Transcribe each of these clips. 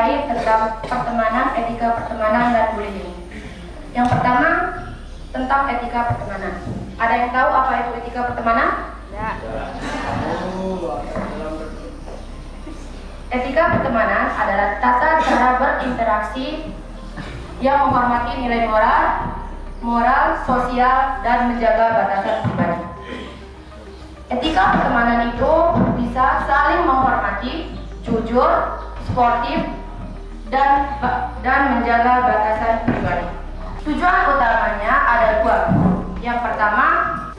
terkait tentang pertemanan, etika pertemanan, dan bullying. Yang pertama, tentang etika pertemanan. Ada yang tahu apa itu etika pertemanan? Ya. Etika pertemanan adalah tata cara berinteraksi yang menghormati nilai moral, sosial, dan menjaga batasan pribadi. Etika pertemanan itu bisa saling menghormati, jujur, sportif, dan menjaga batasan pribadi. Tujuan utamanya ada dua. Yang pertama,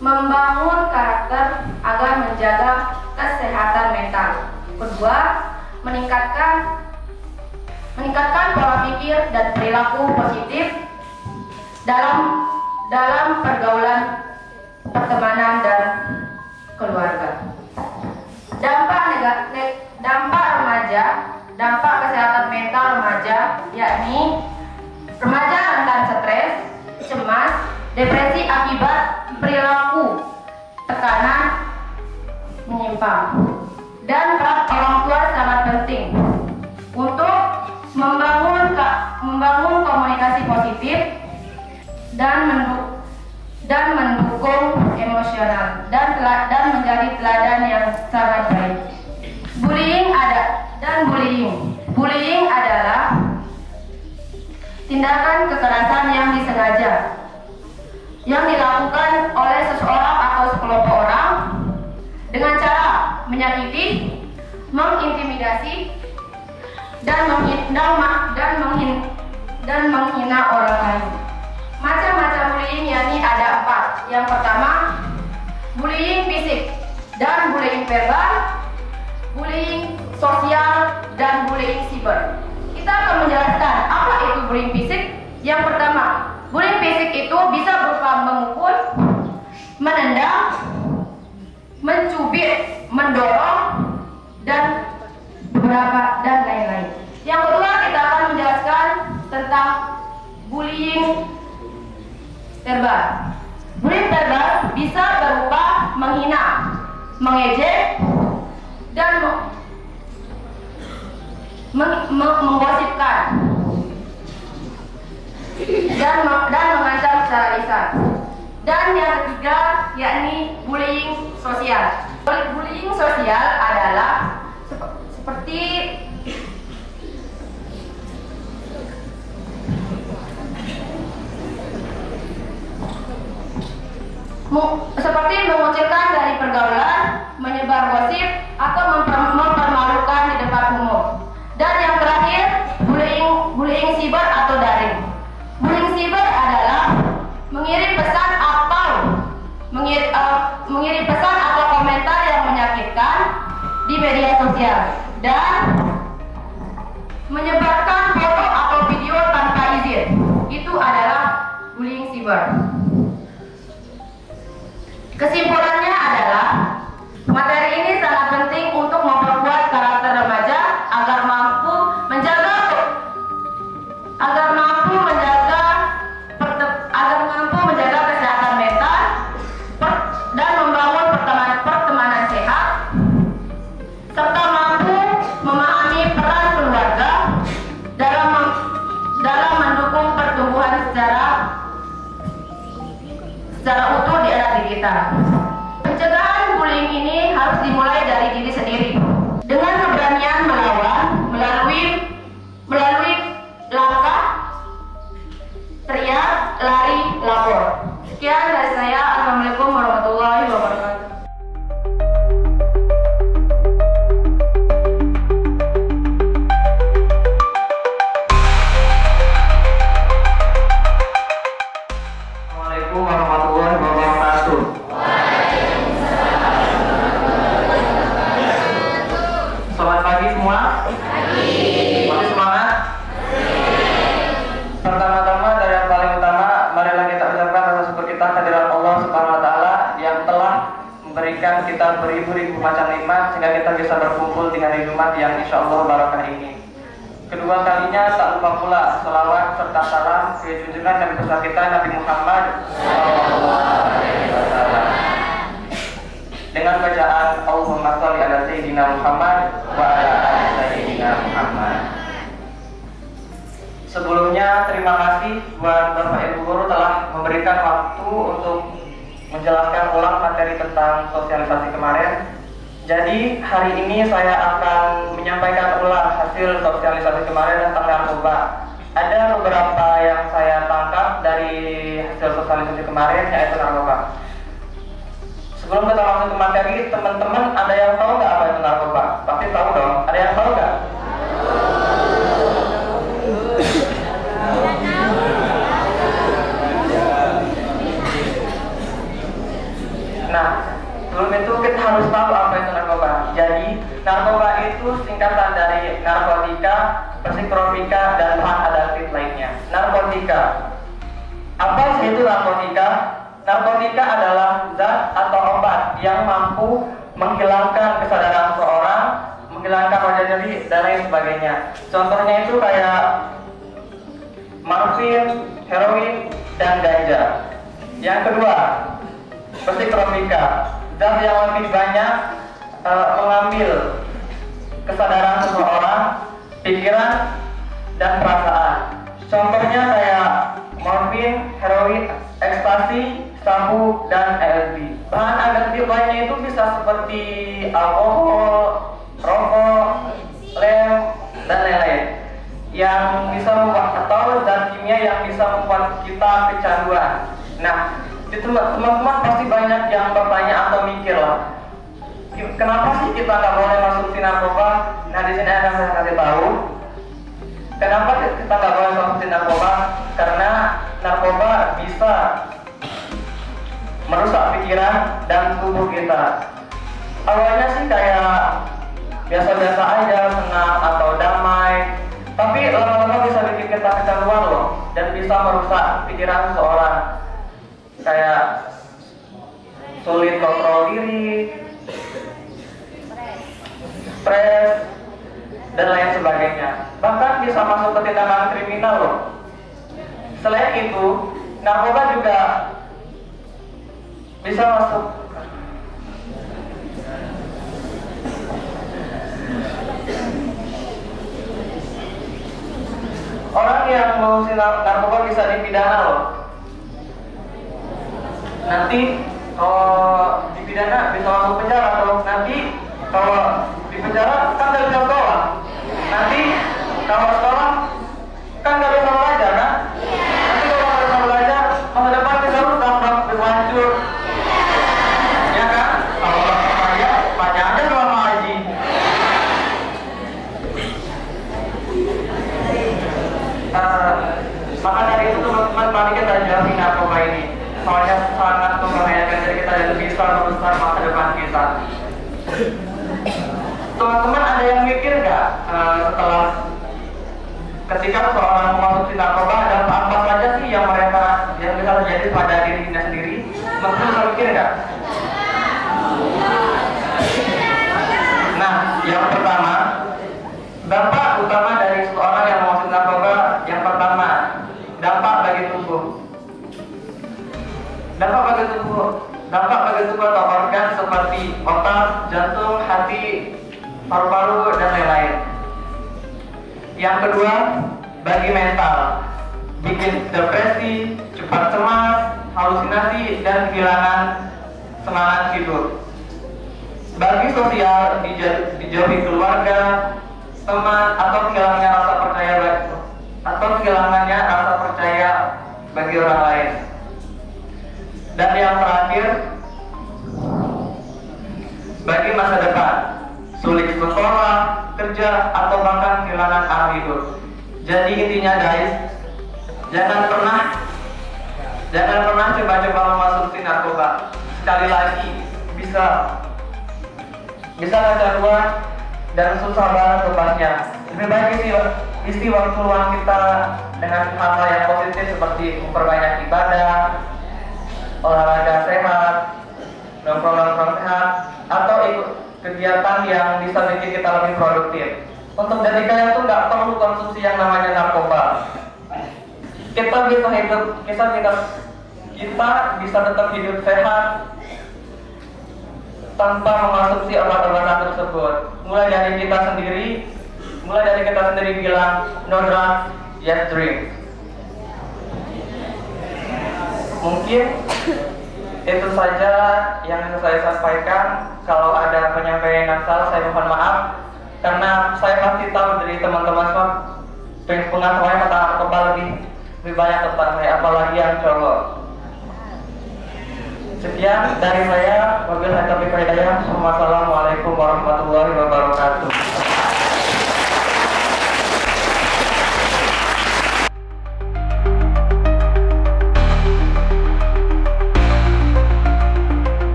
membangun karakter agar menjaga kesehatan mental. Kedua, meningkatkan pola pikir dan perilaku positif dalam pergaulan pertemanan dan keluarga. Dampak kesehatan mental remaja, yakni remaja rentan stres, cemas, depresi akibat perilaku tekanan menyimpang. Dan peran orang tua sangat penting untuk membangun komunikasi positif dan mendukung emosional dan menjadi teladan yang sangat baik. Bullying adalah tindakan kekerasan yang disengaja yang dilakukan oleh seseorang atau sekelompok orang dengan cara menyakiti, mengintimidasi, dan menghina orang lain. Macam-macam bullying yakni ada 4. Yang pertama, bullying fisik dan bullying verbal, bullying sosial, dan bullying siber. Kita akan menjelaskan apa itu bullying fisik. Yang pertama, bullying fisik itu bisa berupa memukul, menendang, mencubit, mendorong, dan lain-lain. Yang kedua, kita akan menjelaskan tentang bullying verbal. Bullying verbal bisa berupa menghina, mengejek, dan menggosipkan dan mengancam secara lisan. Dan yang ketiga yakni bullying sosial. Bullying sosial adalah seperti mengucilkan dari pergaulan, menyebar gosip, atau mempermalukan di depan umum. Dan yang terakhir, bullying siber atau daring. Bullying siber adalah mengirim pesan atau komentar yang menyakitkan di media sosial dan menyebarkan foto atau video tanpa izin. Itu adalah bullying siber. Kesimpulannya adalah materi ini sangat penting untuk memperkuat karakter remaja agar mampu menjaga kesehatan mental dan membangun pertemanan sehat, serta mampu memahami peran keluarga dalam mendukung pertumbuhan secara utuh di anak didik kita. Pencegahan bullying ini harus dimulai dari diri sendiri dengan keberanian melawan melalui langkah teriak, lari, lapor. Sekian dari saya. Assalamualaikum warahmatullahi wabarakatuh. Assalamualaikum warahmatullahi wabarakatuh. Selamat pagi semua. Masih semangat? Pertama-tama dari yang paling utama, marilah kita ucapkan rasa syukur kita kehadirat Allah Subhanahu wa taala yang telah memberikan kita beribu-ribu macam nikmat sehingga kita bisa berkumpul di hari Jumat yang insyaallah barakah ini. Kedua kalinya tak lupa pula selawat serta salam ke junjungan Nabi besar kita Nabi Muhammad SAW. Dengan bacaan Allahumma sholli ala sayyidina Muhammad wa ala ali sayyidina Muhammad. Sebelumnya terima kasih buat Bapak Ibu Guru telah memberikan waktu untuk menjelaskan ulang materi tentang sosialisasi kemarin. Jadi hari ini saya akan menyampaikan ulang hasil sosialisasi kemarin tentang narkoba. Ada beberapa yang saya tangkap dari hasil sosialisasi kemarin, yaitu narkoba. Sebelum kita masuk ke materi, teman-teman ada yang tahu nggak apa itu narkoba? Pasti tahu dong. Ada yang tahu nggak? Nah, sebelum itu kita harus tahu apa itu narkoba. Jadi, narkoba itu singkatan dari narkotika, psikotropika, dan bahan adiktif lainnya. Narkotika. Apa sih itu narkotika? Narkotika adalah zat atau obat yang mampu menghilangkan kesadaran seseorang, menghilangkan rasa nyeri, dan lain sebagainya. Contohnya itu kayak morfin, heroin, dan ganja. Yang kedua, psikotropika, zat yang lebih banyak mengambil kesadaran seseorang, pikiran, dan perasaan. Contohnya kayak morfin, heroin, ekstasi, sabu, dan LSD. Bahan adiktif lainnya itu bisa seperti alkohol, rokok, lem, dan lain-lain yang bisa membuat, atau zat kimia yang bisa membuat kita kecanduan. Nah, itu teman-teman pasti banyak yang bertanya atau mikir lah, kenapa sih kita nggak boleh konsumsi narkoba? Nah, di sini akan saya kasih tahu kenapa kita nggak boleh konsumsi narkoba. Karena narkoba bisa merusak pikiran dan tubuh kita. Awalnya sih kayak biasa-biasa aja, senang atau damai, tapi lama-lama bisa bikin kita kecanduan loh, dan bisa merusak pikiran seseorang. Kayak sulit kontrol diri, stres, dan lain sebagainya. Bahkan bisa masuk ke tindakan kriminal loh. Selain itu, narkoba juga bisa masuk orang yang mengonsumsi narkoba bisa dipidana loh. Nanti kalau dipidana bisa masuk penjara atau nanti kalau di penjara kan nggak bisa sekolah. Nanti kalau sekolah kan nggak bisa belajar kan? Nanti kalau nggak bisa belajar, masa depan bisa rusak, bisa hancur. Ya kan? Kalau nggak percaya, tanya aja sama Haji. Maka dari itu teman-teman, mari kita jauhi narkoba ini. Soalnya sangat membahayakan diri kita dan bisa merusak masa depan kita. Teman-teman ada yang mikir nggak setelah ketika seorang mengonsumsi narkoba, dan apa saja sih yang bisa terjadi pada dirinya sendiri? Teman-teman bisa mikir nggak? Nah, yang pertama, dampak utama dari seorang yang mengonsumsi narkoba, yang pertama, dampak bagi tubuh. Dampak bagi tubuh atau organ seperti otak, jantung, hati, paru-paru, dan lain-lain. Yang kedua, bagi mental, bikin depresi, cepat cemas, halusinasi, dan kehilangan semangat hidup. Bagi sosial, dijauhi keluarga, teman, atau kehilangannya rasa percaya bagi orang lain. Dan yang terakhir, bagi masa depan, sulit sekolah, kerja, atau bahkan kehilangan arah hidup. Jadi intinya guys, jangan pernah coba-coba memasuki narkoba. Sekali lagi, bisa kecanduan dan susah banget lepasnya. Lebih baik isi waktu luang kita dengan hal-hal yang positif seperti memperbanyak ibadah, olahraga sehat, nongkrong sehat, atau ikut kegiatan yang bisa bikin kita lebih produktif. Untuk dari kalian tuh nggak perlu konsumsi yang namanya narkoba. Kita bisa tetap hidup sehat tanpa memasuki obat-obatan tersebut. Mulai dari kita sendiri bilang no drugs, Yes Dream. Mungkin itu saja yang bisa saya sampaikan. Kalau ada penyampaian yang salah, saya mohon maaf. Karena saya pasti tahu dari teman-teman semua pengetahuan tentang kebal lebih banyak tentang saya, apalagi yang cowok. Sekian dari saya. Wabillahi taufiq wal hidayah. Wassalamualaikum warahmatullahi wabarakatuh.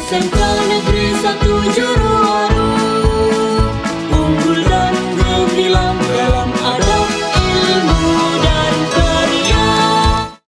SMK Negeri 1 Juruwaru, unggul dan gemilang dalam